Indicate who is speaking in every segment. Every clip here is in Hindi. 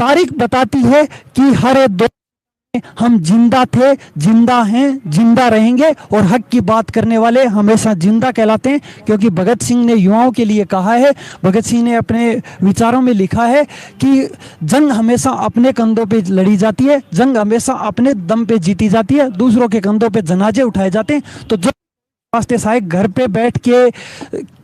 Speaker 1: तारीख बताती है कि हर एक दो हम जिंदा थे, जिंदा हैं, जिंदा रहेंगे और हक की बात करने वाले हमेशा जिंदा कहलाते हैं। क्योंकि भगत सिंह ने युवाओं के लिए कहा है, भगत सिंह ने अपने विचारों में लिखा है कि जंग हमेशा अपने कंधों पे लड़ी जाती है, जंग हमेशा अपने दम पे जीती जाती है, दूसरों के कंधों पे जनाजे उठाए जाते हैं। तो जो वास्ते साहब घर पे बैठ के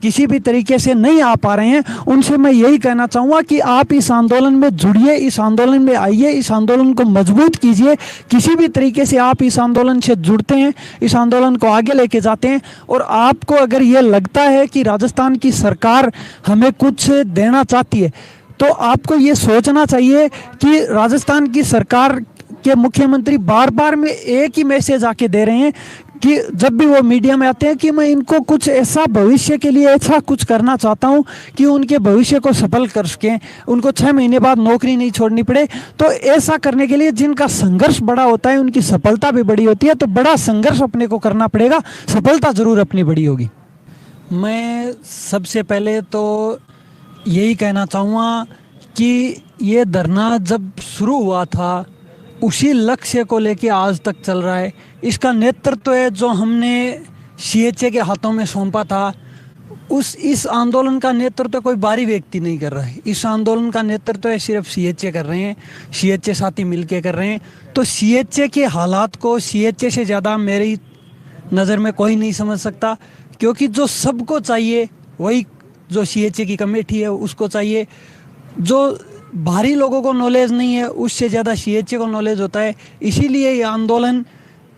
Speaker 1: किसी भी तरीके से नहीं आ पा रहे हैं, उनसे मैं यही कहना चाहूँगा कि आप इस आंदोलन में जुड़िए, इस आंदोलन में आइए, इस आंदोलन को मजबूत कीजिए। किसी भी तरीके से आप इस आंदोलन से जुड़ते हैं, इस आंदोलन को आगे लेके जाते हैं, और आपको अगर ये लगता है कि राजस्थान की सरकार हमें कुछ देना चाहती है, तो आपको ये सोचना चाहिए कि राजस्थान की सरकार के मुख्यमंत्री बार बार में एक ही मैसेज आके दे रहे हैं कि जब भी वो मीडिया में आते हैं कि मैं इनको कुछ ऐसा भविष्य के लिए ऐसा कुछ करना चाहता हूं कि उनके भविष्य को सफल कर सकें, उनको 6 महीने बाद नौकरी नहीं छोड़नी पड़े। तो ऐसा करने के लिए जिनका संघर्ष बड़ा होता है उनकी सफलता भी बड़ी होती है। तो बड़ा संघर्ष अपने को करना पड़ेगा, सफलता जरूर अपनी बड़ी होगी। मैं सबसे पहले तो यही कहना चाहूँगा कि ये धरना जब शुरू हुआ था उसी लक्ष्य को लेके आज तक चल रहा है। इसका नेतृत्व है जो हमने सीएचए के हाथों में सौंपा था, इस आंदोलन का नेतृत्व कोई बाहरी व्यक्ति नहीं कर रहा है। इस आंदोलन का नेतृत्व है सिर्फ सीएचए कर रहे हैं, सीएचए साथी मिलके कर रहे हैं। तो सीएचए के हालात को सीएचए से ज़्यादा मेरी नज़र में कोई नहीं समझ सकता, क्योंकि जो सबको चाहिए वही जो सीएचए की कमेटी है उसको चाहिए। जो बाहरी लोगों को नॉलेज नहीं है उससे ज़्यादा सीएचए को नॉलेज होता है। इसीलिए ये आंदोलन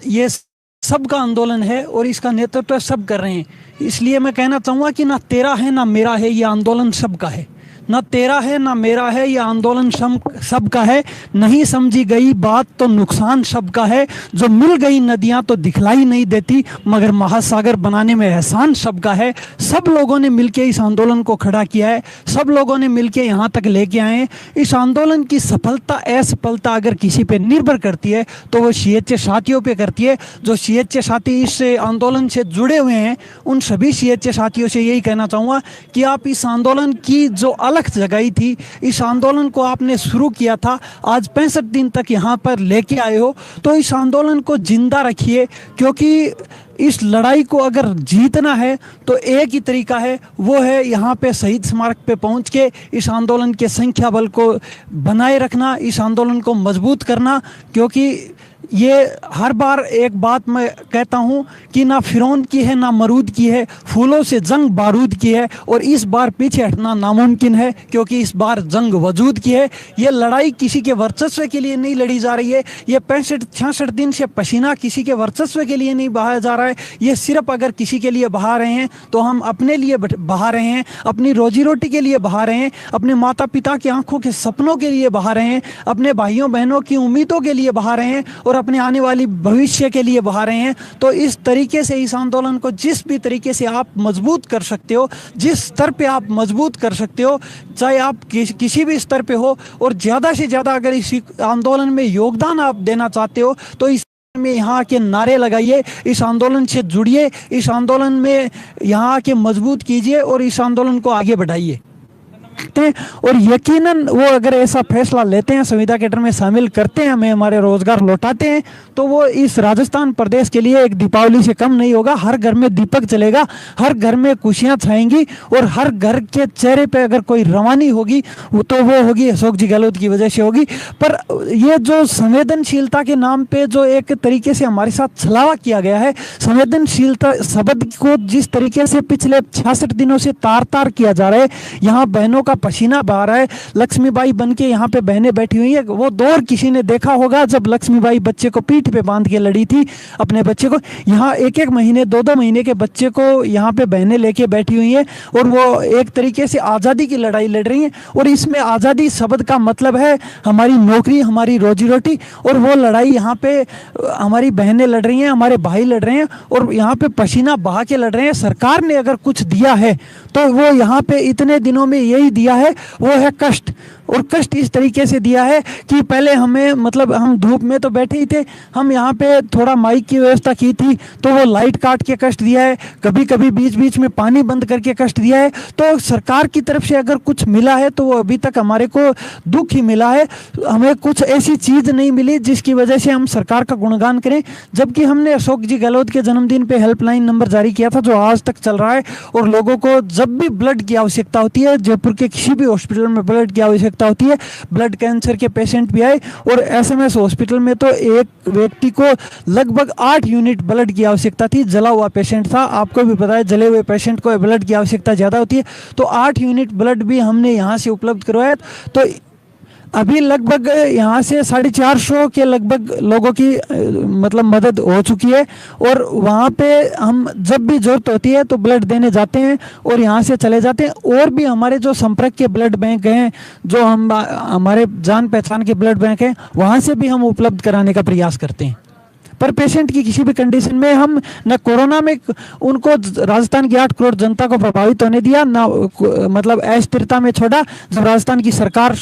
Speaker 1: ये सबका आंदोलन है और इसका नेतृत्व सब कर रहे हैं। इसलिए मैं कहना चाहूँगा कि ना तेरा है ना मेरा है, ये आंदोलन सबका है। ना तेरा है ना मेरा है, ये आंदोलन सबका है। नहीं समझी गई बात तो नुकसान सबका है। जो मिल गई नदियां तो दिखलाई नहीं देती, मगर महासागर बनाने में एहसान सबका है। सब लोगों ने मिलके इस आंदोलन को खड़ा किया है, सब लोगों ने मिलके यहाँ तक लेके आए हैं। इस आंदोलन की सफलता असफलता अगर किसी पे निर्भर करती है तो वो सीएचए साथियों पे करती है। जो सीएचए साथी इस आंदोलन से जुड़े हुए हैं उन सभी सीएचए साथियों से यही कहना चाहूँगा कि आप इस आंदोलन की जो अलग जगाई थी, इस आंदोलन को आपने शुरू किया था, आज 65 दिन तक यहाँ पर लेके आए हो, तो इस आंदोलन को जिंदा रखिए। क्योंकि इस लड़ाई को अगर जीतना है तो एक ही तरीका है, वो है यहाँ पे शहीद स्मारक पे पहुँच के इस आंदोलन के संख्या बल को बनाए रखना, इस आंदोलन को मजबूत करना। क्योंकि ये हर बार एक बात मैं कहता हूँ कि ना फिरौन की है ना मरूद की है, फूलों से जंग बारूद की है, और इस बार पीछे हटना नामुमकिन है क्योंकि इस बार जंग वजूद की है। ये लड़ाई किसी के वर्चस्व के लिए नहीं लड़ी जा रही है, ये 65-66 दिन से पसीना किसी के वर्चस्व के लिए नहीं बहाया जा रहा है। ये सिर्फ अगर किसी के लिए बहा रहे हैं तो हम अपने लिए बहा रहे हैं, अपनी रोजी रोटी के लिए बहा रहे हैं, अपने माता पिता की आंखों के सपनों के लिए बहा रहे हैं, अपने भाइयों बहनों की उम्मीदों के लिए बहा रहे हैं और अपने आने वाली भविष्य के लिए बहा रहे हैं। तो इस तरीके से इस आंदोलन को जिस भी तरीके से आप मजबूत कर सकते हो, जिस स्तर पे आप मजबूत कर सकते हो, चाहे आप किसी भी स्तर पे हो, और ज़्यादा से ज़्यादा अगर इस आंदोलन में योगदान आप देना चाहते हो तो इस में यहाँ के नारे लगाइए, इस आंदोलन से जुड़िए, इस आंदोलन में यहाँ के मजबूत कीजिए और इस आंदोलन को आगे बढ़ाइए। और यकीनन वो अगर ऐसा फैसला लेते हैं, संविदा कैडर में शामिल करते हैं, हमें हमारे रोजगार लौटाते हैं, तो वो इस राजस्थान प्रदेश के लिए एक दीपावली से कम नहीं होगा। हर घर में दीपक जलेगा, हर घर में खुशियां छाएंगी, और हर घर के चेहरे पे अगर कोई रवानी होगी तो वो होगी अशोक जी गहलोत की वजह से होगी। पर ये जो संवेदनशीलता के नाम पे जो एक तरीके से हमारे साथ छलावा किया गया है, संवेदनशीलता शब्द को जिस तरीके से पिछले 66 दिनों से तार तार किया जा रहा है, यहाँ बहनों का पसीना बहा रहा है, लक्ष्मीबाई बन के यहाँ पे बहनें बैठी हुई है। वो दौर किसी ने देखा होगा जब लक्ष्मीबाई बच्चे को पीठ पे बांध के लड़ी थी, अपने बच्चे को। यहाँ 1-1 महीने 2-2 महीने के बच्चे को यहाँ पे बहनें लेके बैठी हुई हैं और वो एक तरीके से आज़ादी की लड़ाई लड़ रही हैं। और इसमें आज़ादी शब्द का मतलब है हमारी नौकरी, हमारी रोजी रोटी, और वो लड़ाई यहाँ पे हमारी बहनें लड़ रही हैं, हमारे भाई लड़ रहे हैं, और यहाँ पे पसीना बहा के लड़ रहे हैं। सरकार ने अगर कुछ दिया है तो वो यहाँ पे इतने दिनों में यही दिया है, वो है कष्ट। और कष्ट इस तरीके से दिया है कि पहले हमें मतलब हम धूप में तो बैठे ही थे, हम यहाँ पे थोड़ा माइक की व्यवस्था की थी तो वो लाइट काट के कष्ट दिया है, कभी कभी बीच बीच में पानी बंद करके कष्ट दिया है। तो सरकार की तरफ से अगर कुछ मिला है तो वो अभी तक हमारे को दुख ही मिला है, हमें कुछ ऐसी चीज नहीं मिली जिसकी वजह से हम सरकार का गुणगान करें। जबकि हमने अशोक जी गहलोत के जन्मदिन पे हेल्पलाइन नंबर जारी किया था जो आज तक चल रहा है, और लोगों को जब भी ब्लड की आवश्यकता होती है, जयपुर के किसी भी हॉस्पिटल में ब्लड की आवश्यकता होती है, ब्लड कैंसर के पेशेंट भी आए, और एसएमएस हॉस्पिटल में तो एक व्यक्ति को लगभग 8 यूनिट ब्लड की आवश्यकता थी, जला हुआ पेशेंट था। आपको भी पता है जले हुए पेशेंट को ब्लड की आवश्यकता ज़्यादा होती है, तो 8 यूनिट ब्लड भी हमने यहाँ से उपलब्ध करवाया। तो अभी लगभग यहाँ से 450 के लगभग लोगों की मतलब मदद हो चुकी है, और वहाँ पे हम जब भी जरूरत होती है तो ब्लड देने जाते हैं और यहाँ से चले जाते हैं। और भी हमारे जो संपर्क के ब्लड बैंक हैं, जो हम हमारे जान पहचान के ब्लड बैंक हैं, वहाँ से भी हम उपलब्ध कराने का प्रयास करते हैं। पर पेशेंट की किसी भी कंडीशन में हम न कोरोना में उनको राजस्थान की 8 करोड़ जनता को प्रभावित होने दिया, ना मतलब अस्थिरता में छोड़ा जब राजस्थान की सरकार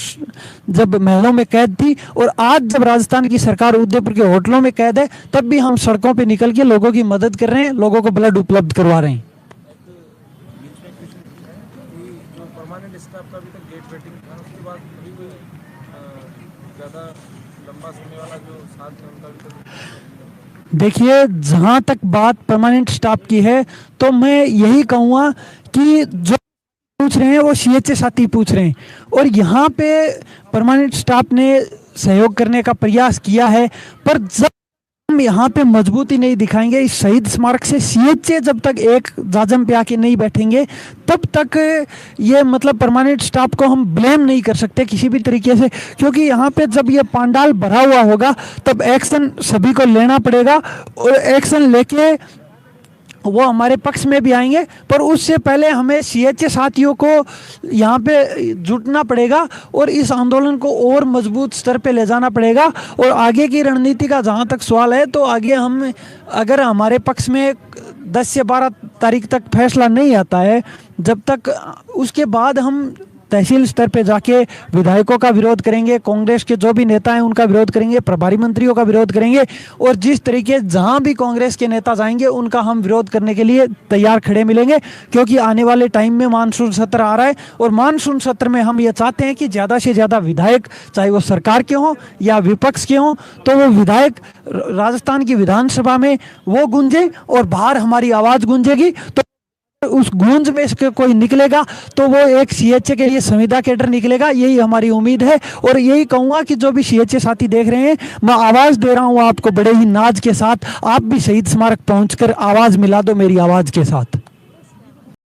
Speaker 1: जब महलों में कैद थी, और आज जब राजस्थान की सरकार उदयपुर के होटलों में कैद है, तब भी हम सड़कों पे निकल के लोगों की मदद कर रहे हैं, लोगों को ब्लड उपलब्ध करवा रहे हैं। देखिए, जहाँ तक बात परमानेंट स्टाफ की है तो मैं यही कहूँगा कि जो पूछ रहे हैं वो सीएचए साथी पूछ रहे हैं, और यहाँ पे परमानेंट स्टाफ ने सहयोग करने का प्रयास किया है, पर जब हम यहाँ पे मजबूती नहीं दिखाएंगे इस शहीद स्मारक से, सीएचए जब तक एक जाजम पे आके नहीं बैठेंगे तब तक ये मतलब परमानेंट स्टाफ को हम ब्लेम नहीं कर सकते किसी भी तरीके से, क्योंकि यहाँ पे जब ये पंडाल भरा हुआ होगा तब एक्शन सभी को लेना पड़ेगा, और एक्शन लेके वो हमारे पक्ष में भी आएंगे। पर उससे पहले हमें सीएचए साथियों को यहाँ पे जुटना पड़ेगा और इस आंदोलन को और मजबूत स्तर पे ले जाना पड़ेगा। और आगे की रणनीति का जहाँ तक सवाल है, तो आगे हम अगर हमारे पक्ष में 10 से 12 तारीख तक फैसला नहीं आता है, जब तक उसके बाद हम तहसील स्तर पे जाके विधायकों का विरोध करेंगे, कांग्रेस के जो भी नेता हैं उनका विरोध करेंगे, प्रभारी मंत्रियों का विरोध करेंगे, और जिस तरीके जहां भी कांग्रेस के नेता जाएंगे उनका हम विरोध करने के लिए तैयार खड़े मिलेंगे। क्योंकि आने वाले टाइम में मानसून सत्र आ रहा है, और मानसून सत्र में हम ये चाहते हैं कि ज़्यादा से ज़्यादा विधायक, चाहे वो सरकार के हों या विपक्ष के हों, तो वो विधायक राजस्थान की विधानसभा में वो गूंजे और बाहर हमारी आवाज़ गूंजेगी। तो उस गूंज में से कोई निकलेगा तो वो एक सीएचए के लिए संविदा कैडर निकलेगा, यही हमारी उम्मीद है। और यही कहूँगा कि जो भी सीएचए साथी देख रहे हैं, मैं आवाज़ दे रहा हूँ आपको बड़े ही नाज के साथ, आप भी शहीद स्मारक पहुँचकर आवाज़ मिला दो मेरी आवाज़ के साथ।